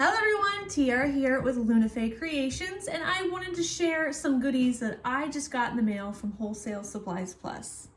Hello everyone, Tiara here with Tierrafae Creations, and I wanted to share some goodies that I just got in the mail from Wholesale Supples Plus.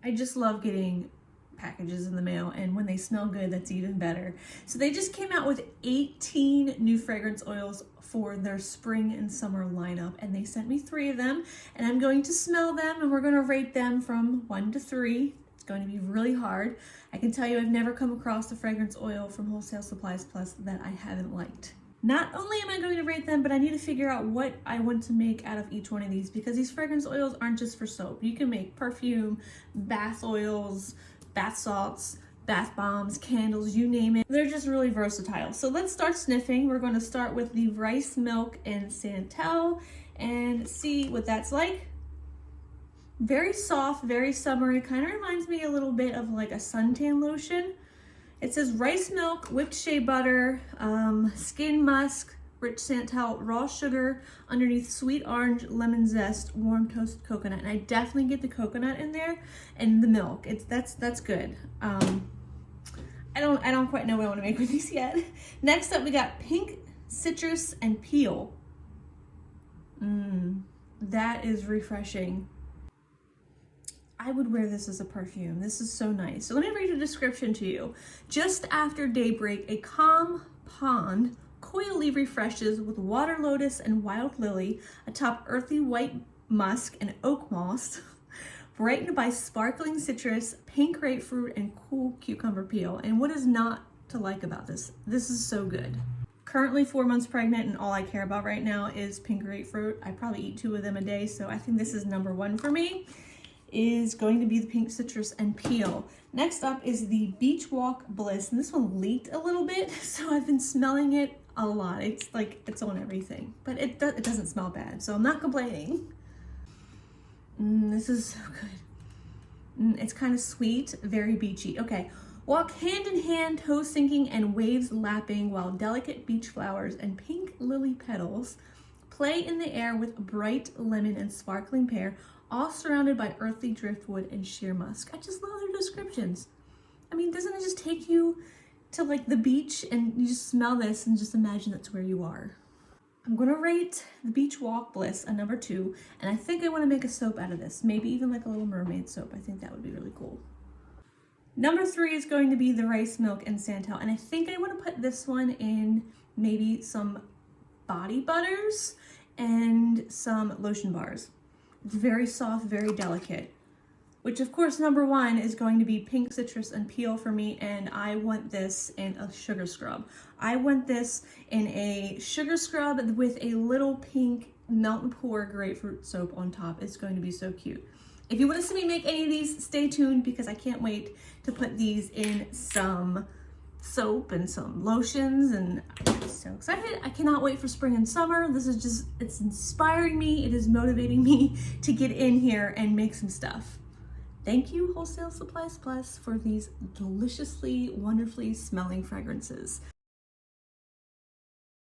I just love getting packages in the mail, and when they smell good, that's even better. So they just came out with 18 new fragrance oils for their spring and summer lineup, and they sent me 3 of them, and I'm going to smell them and we're going to rate them from 1 to 3. Going to be really hard. I can tell you I've never come across a fragrance oil from Wholesale Supples Plus that I haven't liked. Not only am I going to rate them, but I need to figure out what I want to make out of each one of these, because these fragrance oils aren't just for soap. You can make perfume, bath oils, bath salts, bath bombs, candles, you name it. They're just really versatile. So let's start sniffing. We're going to start with the rice milk and santal and see what that's like. Very soft, very summery, kind of reminds me a little bit of like a suntan lotion. It says rice milk, whipped shea butter, skin musk, rich santal, raw sugar, underneath sweet orange, lemon zest, warm toasted coconut. And I definitely get the coconut in there and the milk. That's good. I don't quite know what I want to make with these yet. Next up, we got pink citrus and peel. That is refreshing. I would wear this as a perfume. This is so nice. So let me read a description to you. Just after daybreak, a calm pond coyly refreshes with water lotus and wild lily atop earthy white musk and oak moss, brightened by sparkling citrus, pink grapefruit, and cool cucumber peel. And what is not to like about this? This is so good. Currently 4 months pregnant, and all I care about right now is pink grapefruit. I probably eat 2 of them a day, so I think this is number 1 for me. Is going to be the pink citrus and peel. Next up is the Beach Walk Bliss, and this one leaked a little bit, so I've been smelling it a lot. It's like it's on everything, but it doesn't smell bad, so I'm not complaining. This is so good. It's kind of sweet, very beachy. Okay, walk hand in hand, toes sinking and waves lapping, while delicate beach flowers and pink lily petals play in the air with bright lemon and sparkling pear, all surrounded by earthy driftwood and sheer musk. I just love their descriptions. I mean, doesn't it just take you to like the beach and you just smell this and just imagine that's where you are? I'm gonna rate the Beach Walk Bliss a number 2, and I think I wanna make a soap out of this. Maybe even like a little mermaid soap. I think that would be really cool. Number 3 is going to be the rice milk and santal, and I think I wanna put this one in maybe some body butters and some lotion bars. It's very soft, very delicate, which of course number 1 is going to be pink citrus and peel for me, and I want this in a sugar scrub. I want this in a sugar scrub with a little pink melt and pour grapefruit soap on top. It's going to be so cute. If you want to see me make any of these, stay tuned, because I can't wait to put these in some soap and some lotions, and I'm so excited. I cannot wait for spring and summer. This is just, it's inspiring me. It is motivating me to get in here and make some stuff. Thank you, Wholesale Supples Plus, for these deliciously, wonderfully smelling fragrances.